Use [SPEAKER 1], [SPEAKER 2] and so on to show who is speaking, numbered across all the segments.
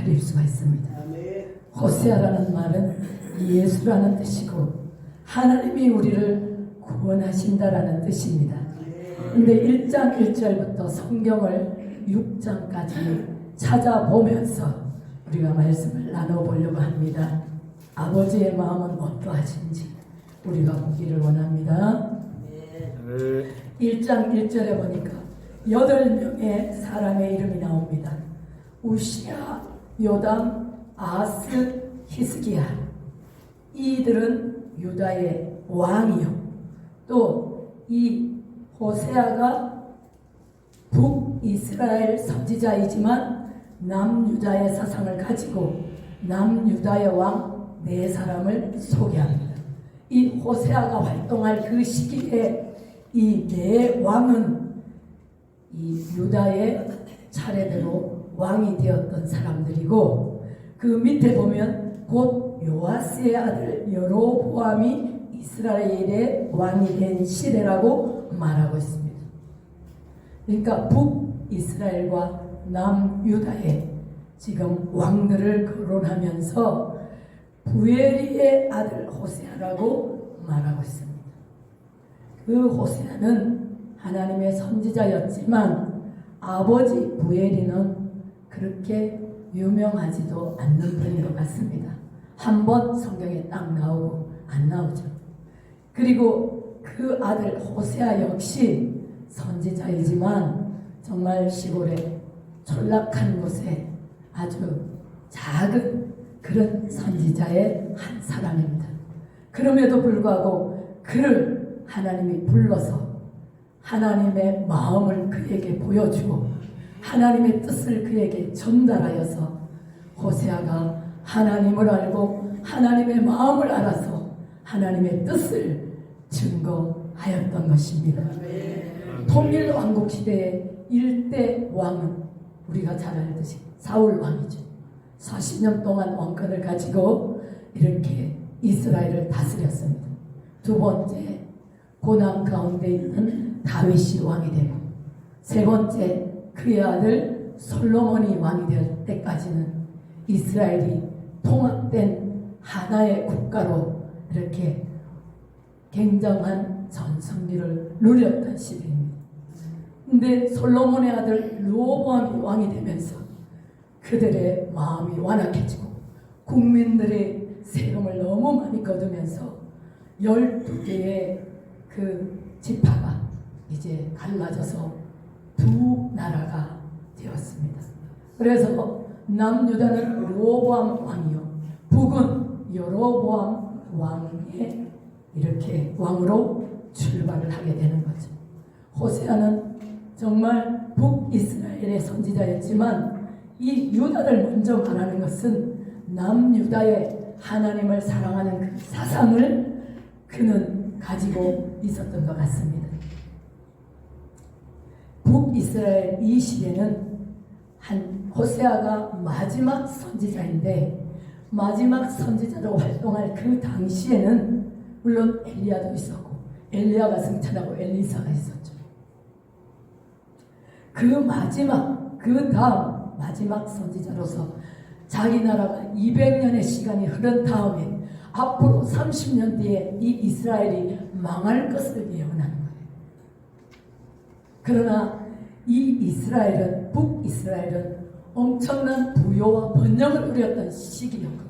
[SPEAKER 1] 살릴 수가 있습니다. 호세아라는 말은 예수라는 뜻이고 하나님이 우리를 구원하신다라는 뜻입니다. 근데 1장 1절부터 성경을 6장까지 찾아보면서 우리가 말씀을 나눠보려고 합니다. 아버지의 마음은 어떠하신지 우리가 보기를 원합니다. 1장 1절에 보니까 8명의 사람의 이름이 나옵니다. 우시야, 요담, 아스, 히스기야. 이들은 유다의 왕이요. 또 이 호세아가 북이스라엘 선지자이지만 남유다의 사상을 가지고 남유다의 왕 4사람을 소개합니다. 이 호세아가 활동할 그 시기에 이 4왕은 이 유다의 차례대로 왕이 되었던 사람들이고 그 밑에 보면 곧 요아스의 아들 여로보암이 이스라엘의 왕이 된 시대라고 말하고 있습니다. 그러니까 북이스라엘과 남유다의 지금 왕들을 거론하면서 부엘리의 아들 호세아라고 말하고 있습니다. 그 호세아는 하나님의 선지자였지만 아버지 부엘리는 그렇게 유명하지도 않는 분인 것 같습니다. 한번 성경에 딱 나오고 안 나오죠. 그리고 그 아들 호세아 역시 선지자이지만 정말 시골에 촌락한 곳에 아주 작은 그런 선지자의 한 사람입니다. 그럼에도 불구하고 그를 하나님이 불러서 하나님의 마음을 그에게 보여주고 하나님의 뜻을 그에게 전달하여서 호세아가 하나님을 알고 하나님의 마음을 알아서 하나님의 뜻을 증거하였던 것입니다. 통일왕국 시대의 1대 왕은 우리가 잘 알듯이 사울 왕이죠. 40년 동안 왕권을 가지고 이렇게 이스라엘을 다스렸습니다. 두 번째, 고난 가운데 있는 다윗이 왕이 되고, 세 번째, 그의 아들 솔로몬이 왕이 될 때까지는 이스라엘이 통합된 하나의 국가로 이렇게 굉장한 전성기를 누렸던 시대입니다. 근데 솔로몬의 아들 르호보암이 왕이 되면서 그들의 마음이 완악해지고 국민들의 세금을 너무 많이 거두면서 12개의 그 지파가 이제 갈라져서 두 나라가 되었습니다. 그래서 남유다는 르호보암 왕이요, 북은 여로보암 왕의 이렇게 왕으로 출발을 하게 되는 거죠. 호세아는 정말 북이스라엘의 선지자였지만 이 유다를 먼저 말하는 것은 남유다의 하나님을 사랑하는 그 사상을 그는 가지고 있었던 것 같습니다. 북이스라엘 이 시대는 한 호세아가 마지막 선지자인데 마지막 선지자로 활동할 그 당시에는 물론 엘리야도 있었고 엘리야가 승천하고 엘리사가 있었죠. 그 다음 마지막 선지자로서 자기 나라가 200년의 시간이 흐른 다음에 앞으로 30년 뒤에 이 이스라엘이 망할 것을 예언하는 거예요. 그러나 이 이스라엘은, 북이스라엘은 엄청난 부요와 번영을 누렸던 시기였거든요.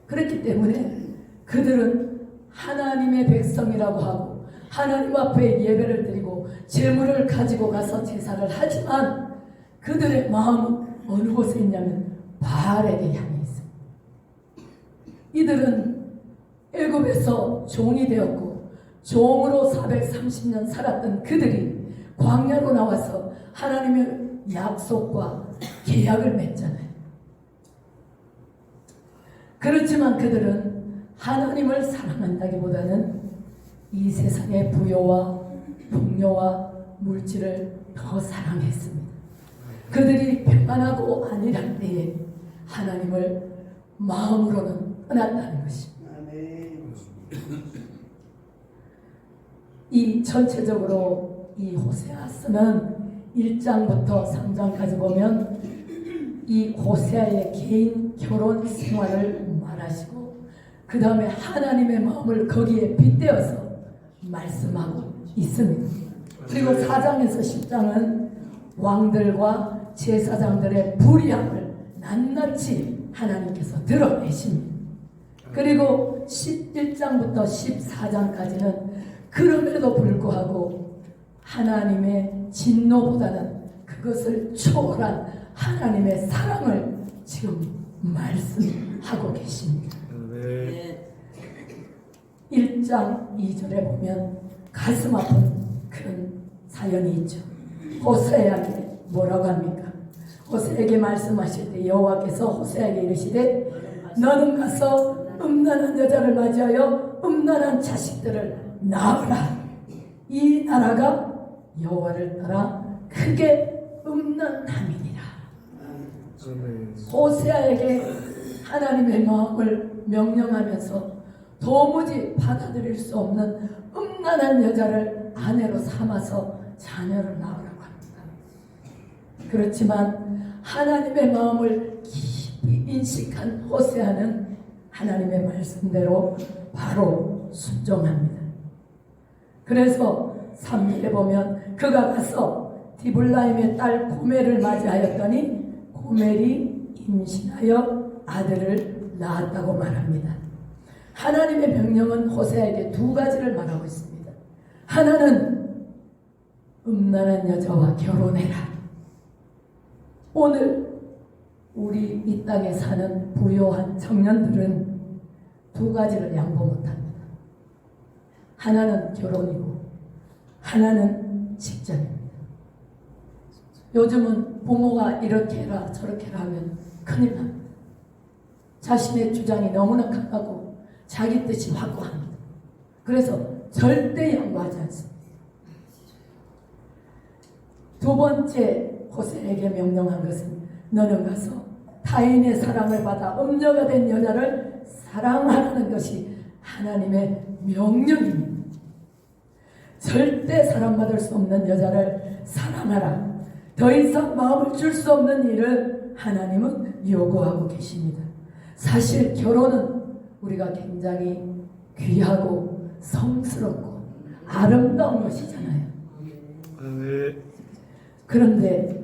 [SPEAKER 1] 그렇기 때문에 그들은 하나님의 백성이라고 하고 하나님 앞에 예배를 드리고 제물을 가지고 가서 제사를 하지만 그들의 마음은 어느 곳에 있냐면 바알에게 향해 있습니다. 이들은 애굽에서 종이 되었고 종으로 430년 살았던 그들이 광야로 나와서 하나님의 약속과 계약을 맺잖아요. 그렇지만 그들은 하나님을 사랑한다기보다는 이 세상의 부요와 풍요와 물질을 더 사랑했습니다. 그들이 평안하고 안일할 때에 하나님을 마음으로는 떠났다는 것입니다. 이 전체적으로 이 호세아서는 1장부터 3장까지 보면 이 호세아의 개인 결혼 생활을 말하시고 그 다음에 하나님의 마음을 거기에 빗대어서 말씀하고 있습니다. 그리고 4장에서 10장은 왕들과 제사장들의 불의함을 낱낱이 하나님께서 드러내십니다. 그리고 11장부터 14장까지는 그럼에도 불구하고 하나님의 진노보다는 그것을 초월한 하나님의 사랑을 지금 말씀하고 계십니다. 1장 2절에 보면 가슴 아픈 그런 사연이 있죠. 호세아에게 뭐라고 합니까? 호세아에게 말씀하실 때 여호와께서 호세아에게 이르시되 너는 가서 음란한 여자를 맞이하여 음란한 자식들을 낳으라. 이 나라가 여호와를 따라 크게 음란함이니라. 호세아에게 하나님의 마음을 명령하면서 도무지 받아들일 수 없는 음란한 여자를 아내로 삼아서 자녀를 낳으라고 합니다. 그렇지만 하나님의 마음을 깊이 인식한 호세아는 하나님의 말씀대로 바로 순종합니다. 그래서 3절에 보면 그가 가서 디블라임의 딸 고멜을 맞이하였더니 고멜이 임신하여 아들을 낳았다고 말합니다. 하나님의 명령은 호세아에게 두 가지를 말하고 있습니다. 하나는 음란한 여자와 결혼해라. 오늘 우리 이 땅에 사는 부요한 청년들은 두 가지를 양보 못합니다. 하나는 결혼이고 하나는 직장입니다. 요즘은 부모가 이렇게 해라 저렇게 해라 하면 큰일 납니다. 자신의 주장이 너무나 강하고 자기 뜻이 확고합니다. 그래서 절대 양보하지 않습니다. 두 번째 호세아에게 명령한 것은 너는 가서 타인의 사랑을 받아 음녀가 된 여자를 사랑하라는 것이 하나님의 명령입니다. 절대 사랑받을 수 없는 여자를 사랑하라. 더 이상 마음을 줄 수 없는 일을 하나님은 요구하고 계십니다. 사실 결혼은 우리가 굉장히 귀하고 성스럽고 아름다운 것이잖아요. 그런데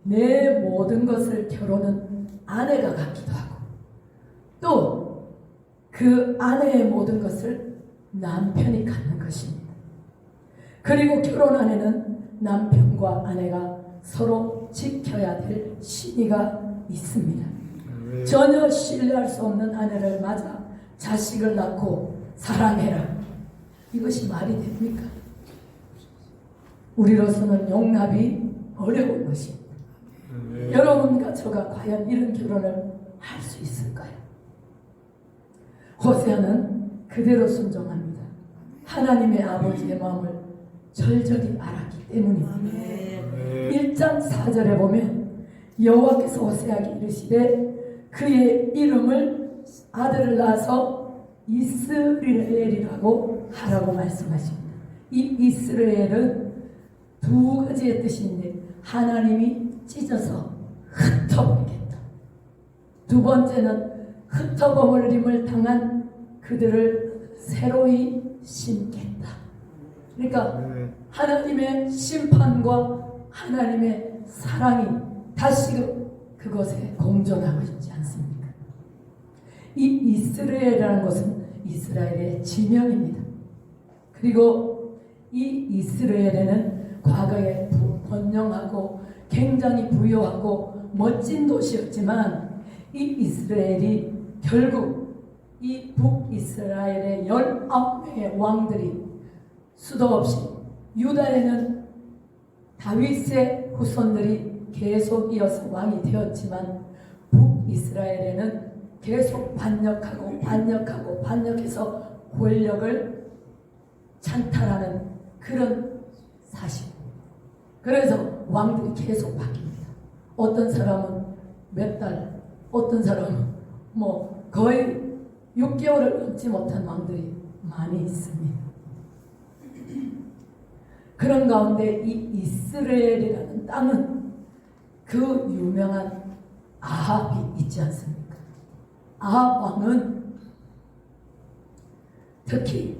[SPEAKER 1] 내 모든 것을 결혼은 아내가 갖기도 하고 또 그 아내의 모든 것을 남편이 갖는 것입니다. 그리고 결혼 안에는 남편과 아내가 서로 지켜야 될 신의가 있습니다. 전혀 신뢰할 수 없는 아내를 맞아 자식을 낳고 사랑해라. 이것이 말이 됩니까? 우리로서는 용납이 어려운 것입니다. 여러분과 저가 과연 이런 결혼을 할 수 있을까요? 호세아는 그대로 순종합니다. 하나님의 아버지의 마음을 절절히 알았기 때문입니다. 1장 4절에 보면 여호와께서 호세아에게 이르시되 그의 이름을 아들을 낳아서 이스라엘이라고 하라고 말씀하십니다. 이 이스라엘은 두 가지의 뜻이 있는데 하나님이 찢어서 흩어버리겠다. 두 번째는 흩어버림을 당한 그들을 새로이 심겠다. 그러니까 하나님의 심판과 하나님의 사랑이 다시금 그것에 공존하고 있지 않습니까? 이 이스라엘이라는 것은 이스라엘의 지명입니다. 그리고 이 이스라엘에는 과거에 번영하고 굉장히 부유하고 멋진 도시였지만 이 이스라엘이 결국 이 북이스라엘의 19명의 왕들이 수도 없이 유다에는 다윗의 후손들이 계속 이어서 왕이 되었지만 북이스라엘에는 계속 반역해서 권력을 찬탈하는 그런 사실. 그래서 왕들이 계속 바뀝니다. 어떤 사람은 몇 달, 어떤 사람은 거의 6개월을 넘지 못한 왕들이 많이 있습니다. 그런 가운데 이 이스라엘이라는 땅은 그 유명한 아합이 있지 않습니까? 아합 왕은 특히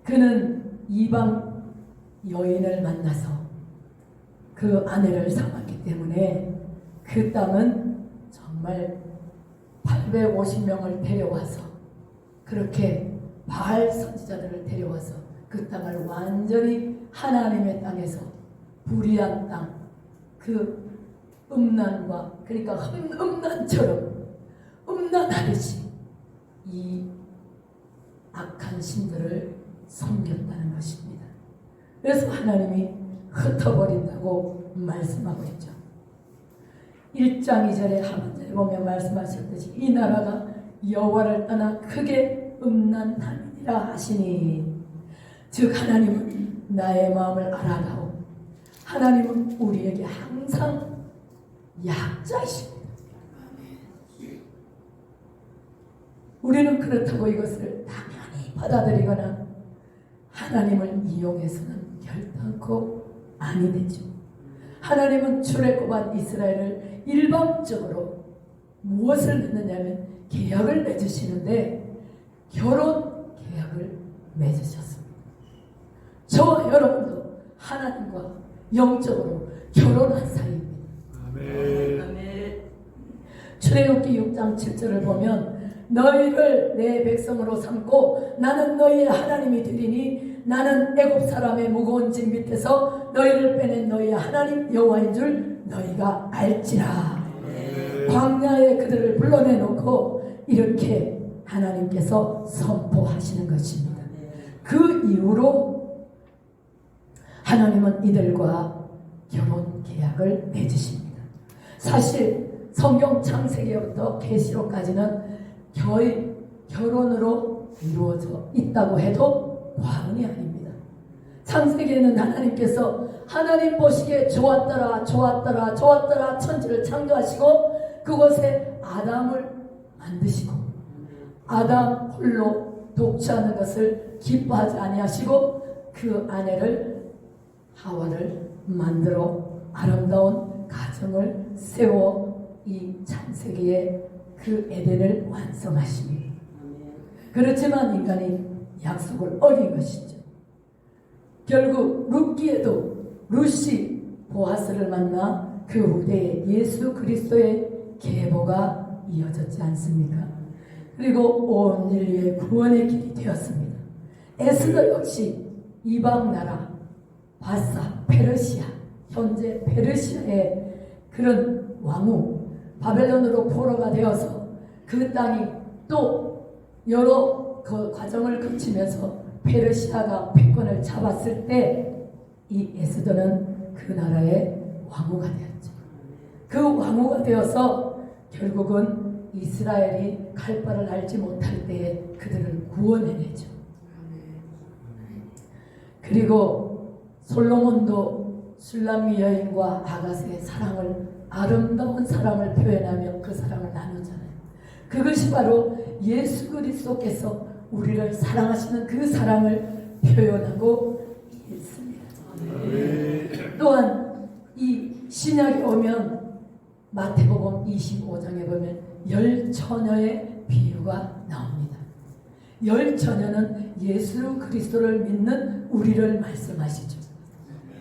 [SPEAKER 1] 그는 이방 여인을 만나서 그 아내를 삼았기 때문에 그 땅은 정말 850명을 데려와서 그렇게 바알 선지자들을 데려와서 그 땅을 완전히 하나님의 땅에서 불의한 땅, 그 음란과 그러니까 음란처럼 음란하듯이 이 악한 신들을 섬겼다는 것입니다. 그래서 하나님이 흩어버린다고 말씀하고 있죠. 1장 2절에 하반절에 보면 말씀하셨듯이 이 나라가 여호와를 떠나 크게 음란하니라 하시니, 즉 하나님은 나의 마음을 알아다오. 하나님은 우리에게 항상 약자이십니다. 우리는 그렇다고 이것을 당연히 받아들이거나 하나님을 이용해서는 결단코 아니 되죠. 하나님은 출애굽한 이스라엘을 일방적으로 무엇을 맺느냐면 계약을 맺으시는데 결혼 계약을 맺으셨습니다. 저와 여러분도 하나님과 영적으로 결혼한 사이입니다. 아멘. 출애굽기 6장 7절을 보면 너희를 내 백성으로 삼고 나는 너희의 하나님이 되리니 나는 애굽 사람의 무거운 짐 밑에서 너희를 빼낸 너희의 하나님 여호와인 줄 너희가 알지라. 광야에 그들을 불러내놓고 이렇게 하나님께서 선포하시는 것입니다. 그 이후로 하나님은 이들과 결혼 계약을 맺으십니다. 사실 성경 창세기부터 계시록까지는 거의 결혼으로 이루어져 있다고 해도 과언이 아닙니다. 창세기에는 하나님께서 하나님 보시기에 좋았더라 좋았더라 좋았더라 천지를 창조하시고 그곳에 아담을 만드시고 아담 홀로 독주하는 것을 기뻐하지 아니하시고 그 아내를 하와를 만들어 아름다운 가정을 세워 이 창세기에 그 에덴을 완성하시니, 그렇지만 인간이 약속을 어긴 것이죠. 결국 룻기에도 룻이 보아스를 만나 그 후대에 예수 그리스도의 계보가 이어졌지 않습니까? 그리고 온 인류의 구원의 길이 되었습니다. 에스더 역시 이방 나라 바사 페르시아, 현재 페르시아의 그런 왕후 바벨론으로 포로가 되어서 그 땅이 또 여러 그 과정을 거치면서 페르시아가 패권을 잡았을 때 이 에스더는 그 나라의 왕후가 되었죠. 그 왕후가 되어서 결국은 이스라엘이 갈 바를 알지 못할 때에 그들을 구원해내죠. 그리고 솔로몬도 술람미 여인과 아가스의 사랑을, 아름다운 사랑을 표현하며 그 사랑을 나누잖아요. 그것이 바로 예수 그리스도께서 우리를 사랑하시는 그 사랑을 표현하고 있습니다. 또한 이 신약에 오면 마태복음 25장에 보면 열 처녀의 비유가 나옵니다. 열 처녀는 예수 그리스도를 믿는 우리를 말씀하시죠.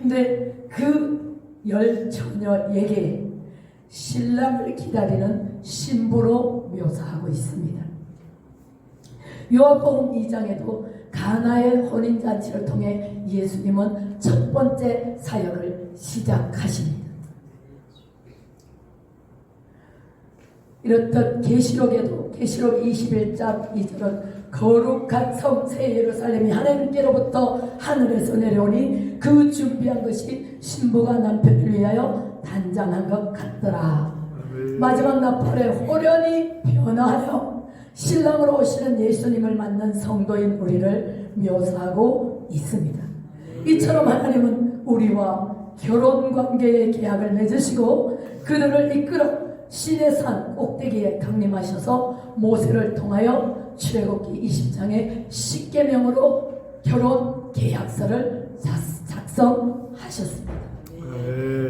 [SPEAKER 1] 근데 그 열 처녀에게 신랑을 기다리는 신부로 묘사하고 있습니다. 요한복음 2장에도 가나의 혼인잔치를 통해 예수님은 첫 번째 사역을 시작하십니다. 이렇듯 계시록에도 계시록 21장 2절은 거룩한 성 새 예루살렘이 하나님께로부터 하늘에서 내려오니 그 준비한 것이 신부가 남편을 위하여 단장한 것 같더라. 마지막 나팔에 호련히 변화하여 신랑으로 오시는 예수님을 만난 성도인 우리를 묘사하고 있습니다. 이처럼 하나님은 우리와 결혼관계의 계약을 맺으시고 그들을 이끌어 시내산 꼭대기에 강림하셔서 모세를 통하여 출애굽기 20장의 십계명으로 결혼 계약서를 작성하셨습니다.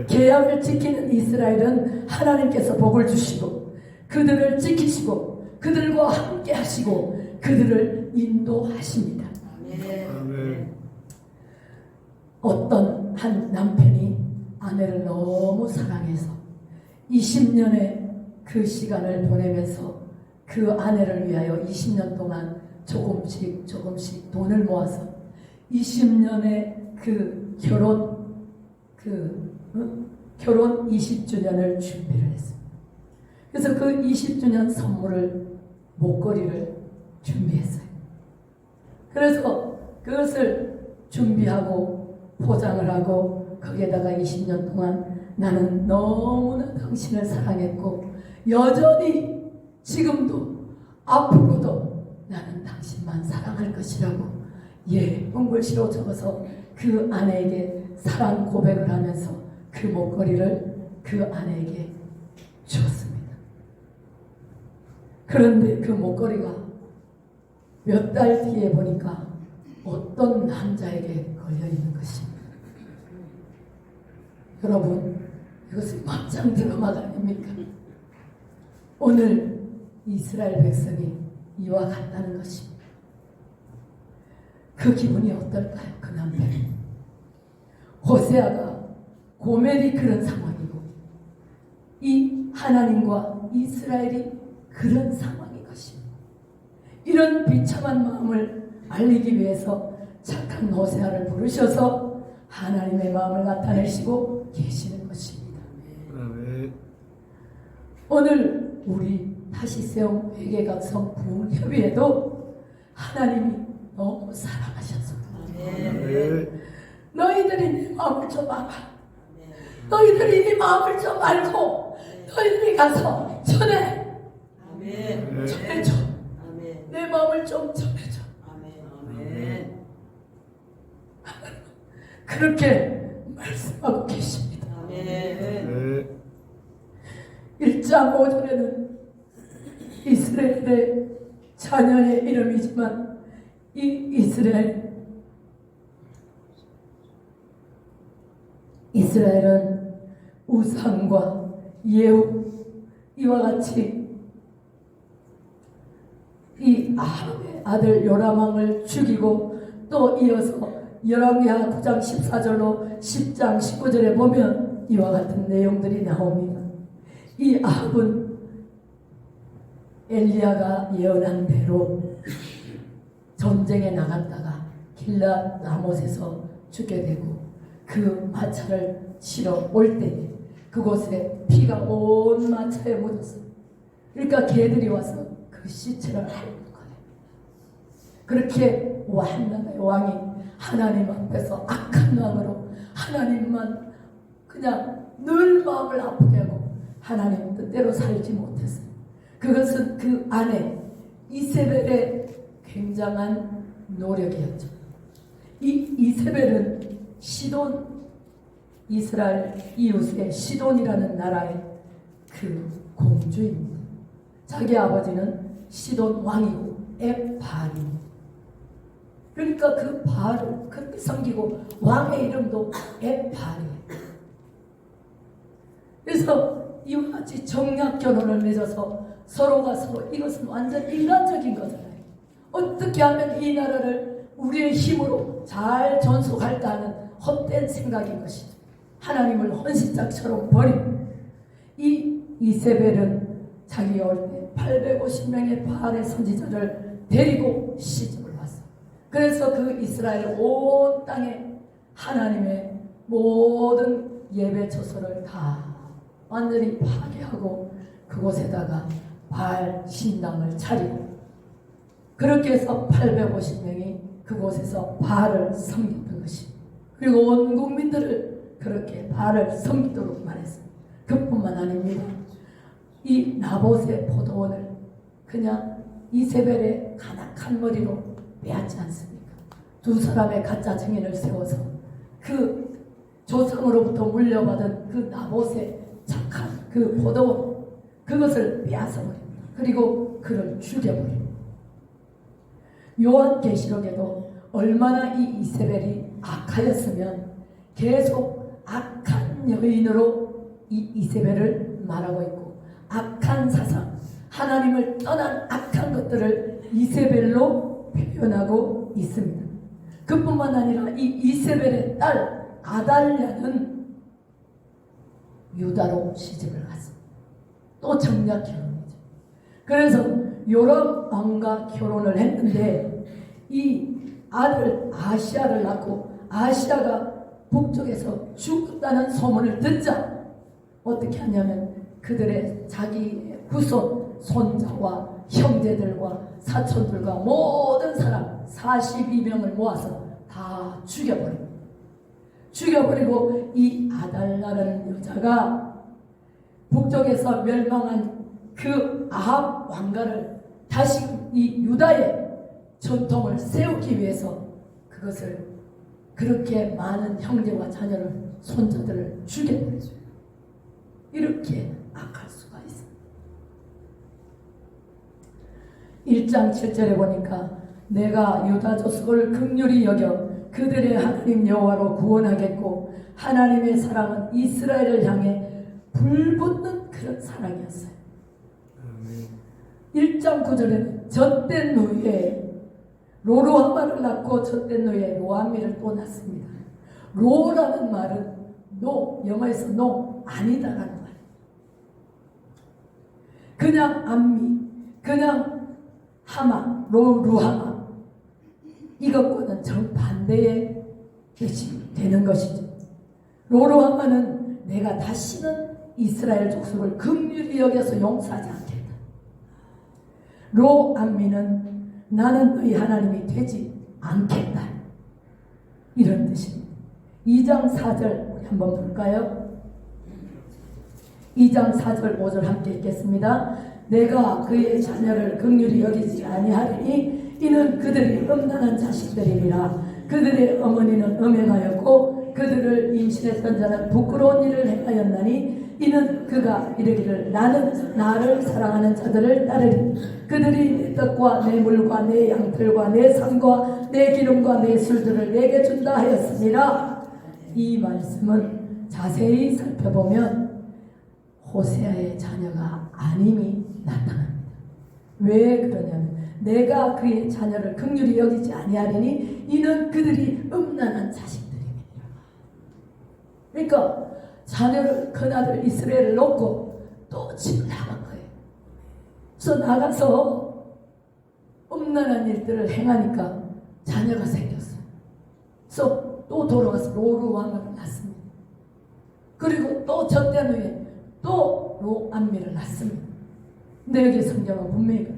[SPEAKER 1] 계약을 지키는 이스라엘은 하나님께서 복을 주시고 그들을 지키시고 그들과 함께 하시고 그들을 인도하십니다.
[SPEAKER 2] 아멘.
[SPEAKER 1] 어떤 한 남편이 아내를 너무 사랑해서 20년의 그 시간을 보내면서 그 아내를 위하여 20년 동안 조금씩 돈을 모아서 20년의 그 결혼 20주년을 준비를 했습니다. 그래서 그 20주년 선물을 목걸이를 준비했어요. 그래서 그것을 준비하고 포장을 하고 거기에다가 20년 동안 나는 너무나 당신을 사랑했고 여전히 지금도 앞으로도 나는 당신만 사랑할 것이라고 예쁜 글씨로 적어서 그 아내에게 사랑 고백을 하면서 그 목걸이를 그 아내에게 주었습니다. 그런데 그 목걸이가 몇 달 뒤에 보니까 어떤 남자에게 걸려 있는 것입니다. 여러분, 이것은 막장 드라마가 아닙니까? 오늘 이스라엘 백성이 이와 같다는 것입니다. 그 기분이 어떨까요? 그 남편이. 호세아가 고멜이 그런 상황이고 이 하나님과 이스라엘이 그런 상황인 것입니다. 이런 비참한 마음을 알리기 위해서 착한 호세아를 부르셔서 하나님의 마음을 나타내시고 계시는 것입니다. 오늘 우리 다시 세운 회개각성 부흥협의회도 하나님이 너무 사랑하셔서 너희들이 내 마음을 좀 알아. 너희들이 네 마음을 좀 알고 너희들이 가서 전해. 전해줘. 내 마음을 좀 전해줘. 그렇게 말씀하고 계십니다. 1장 5절에는 이스라엘의 자녀의 이름이지만 이 이스라엘은 우상과 예후 이와 같이 이 아합의 아들 요람왕을 죽이고 또 이어서 열왕기하 9장 14절로 10장 19절에 보면 이와 같은 내용들이 나옵니다. 이 아합은 엘리야가 예언한 대로 전쟁에 나갔다가 길랏 라못에서 죽게 되고 그 마차를 실어 올 때에 그곳에 피가 온 마차에 묻었어요. 그러니까 개들이 와서 그 시체를 핥는 거예요. 그렇게 완나의 왕이 하나님 앞에서 악한 왕으로 하나님만 그냥 늘 마음을 아프게 하고 하나님 뜻대로 살지 못했어요. 그것은 그 안에 이세벨의 굉장한 노력이었죠. 이 이세벨은 시돈, 이스라엘 이웃의 시돈이라는 나라의 그 공주입니다. 자기 아버지는 시돈 왕이고 앱바알입니다. 그러니까 그 바알을 그렇게 섬기고 왕의 이름도 앱바알이에요. 그래서 이와 같이 정략 결혼을 맺어서 서로가 서로 이것은 완전 인간적인 거잖아요. 어떻게 하면 이 나라를 우리의 힘으로 잘 전속할까 하는 헛된 생각인 것이죠. 하나님을 헌신짝처럼 버린 이 이세벨은 자기가 올 때 850명의 바알의 선지자를 데리고 시집을 왔어. 그래서 그 이스라엘 온 땅에 하나님의 모든 예배 처소를 다 완전히 파괴하고 그곳에다가 바알 신당을 차리고 그렇게 해서 850명이 그곳에서 바알을 섬겼던 것입니다. 그리고 온 국민들을 그렇게 바알을 섬기도록 말했습니다. 그뿐만 아닙니다. 이 나봇의 포도원을 그냥 이세벨의 가닥한 머리로 빼앗지 않습니까? 두 사람의 가짜 증인을 세워서 그 조상으로부터 물려받은 그 나봇의 착한 그 포도원 그것을 빼앗아버립니다. 그리고 그를 죽여버립니다. 요한계시록에도 얼마나 이 이세벨이 악하였으면 계속 악한 여인으로 이 이세벨을 말하고 있고 악한 사상, 하나님을 떠난 악한 것들을 이세벨로 표현하고 있습니다. 그뿐만 아니라 이 이세벨의 딸 아달랴는 유다로 시집을 갔습니다. 또 정략 결혼이죠. 그래서 요람 왕과 결혼을 했는데 이 아들 아시아를 낳고 아시아가 북쪽에서 죽었다는 소문을 듣자 어떻게 하냐면 그들의 자기 후손 손자와 형제들과 사촌들과 모든 사람 42명을 모아서 다 죽여버리고 이 아달라라는 여자가 북쪽에서 멸망한 그 아합 왕가를 다시 이 유다의 전통을 세우기 위해서 그것을 그렇게 많은 형제와 자녀를 손자들을 죽여버렸어요. 이렇게 악할 수가 있습니다. 1장 7절에 보니까 내가 유다 족속을 긍휼히 여겨 그들의 하나님 여호와로 구원하겠고 하나님의 사랑은 이스라엘을 향해 불붙는 그런 사랑이었어요. 1장 9절에는 젖된 후에 로루함마를 낳고 젖된 후에 로암미를 또 낳습니다. 로라는 말은 노, 영어에서 노, 아니다라는 말이에요. 그냥 암미, 그냥 하마, 로루하마 이것과는 정반대의 뜻이 되는 것이죠. 로루하마는 내가 다시는 이스라엘 족속을 긍휼히 여겨서 용서하지 않겠다. 로암미는 나는 너희 하나님이 되지 않겠다. 이런 뜻입니다. 2장 4절 우리 한번 볼까요? 2장 4절 5절 함께 읽겠습니다. 내가 그의 자녀를 긍휼히 여기지 아니하리니 이는 그들이 음란한 자식들이니라. 그들의 어머니는 음행하였고 그들을 임신했던 자는 부끄러운 일을 행하였나니 이는 그가 이르기를 나는 나를 사랑하는 자들을 따르리. 그들이 내 떡과 내 물과 내 양털과 내 삶과 내 기름과 내 술들을 내게 준다 하였습니다. 이 말씀은 자세히 살펴보면 호세아의 자녀가 아님이 나타납니다. 왜 그러냐면 내가 그의 자녀를 긍휼히 여기지 아니하리니 이는 그들이 음란한 자식들이니라. 그러니까 자녀를 큰아들 이스라엘을 놓고 또 집을 나간 거예요. 그래서 나가서 음란한 일들을 행하니까 자녀가 생겼어요. 그래서 또 돌아가서 로루함을 낳습니다. 그리고 또 젖된 후에 또 로암미를 낳습니다. 근데 여기 성경은 분명히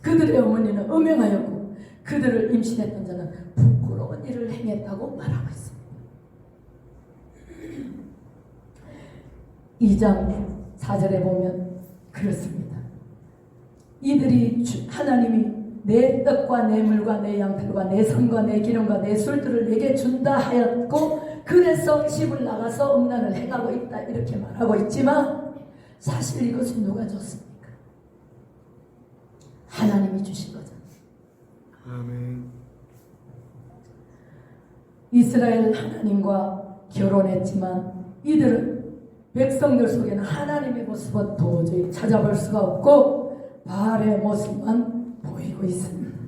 [SPEAKER 1] 그들의 어머니는 음행하였고 그들을 임신했던 자는 부끄러운 일을 행했다고 말하고 있습니다. 2장 4절에 보면 그렇습니다. 이들이 하나님이 내 떡과 내 물과 내 양털과 내 삶과 내 기름과 내 술들을 내게 준다 하였고 그래서 집을 나가서 음란을 행하고 있다 이렇게 말하고 있지만 사실 이것은 누가 줬습니까? 하나님이 주신 거잖아요.
[SPEAKER 3] 아멘.
[SPEAKER 1] 이스라엘 하나님과 결혼했지만 이들은 백성들 속에는 하나님의 모습은 도저히 찾아볼 수가 없고 바알의 모습만 보이고 있습니다.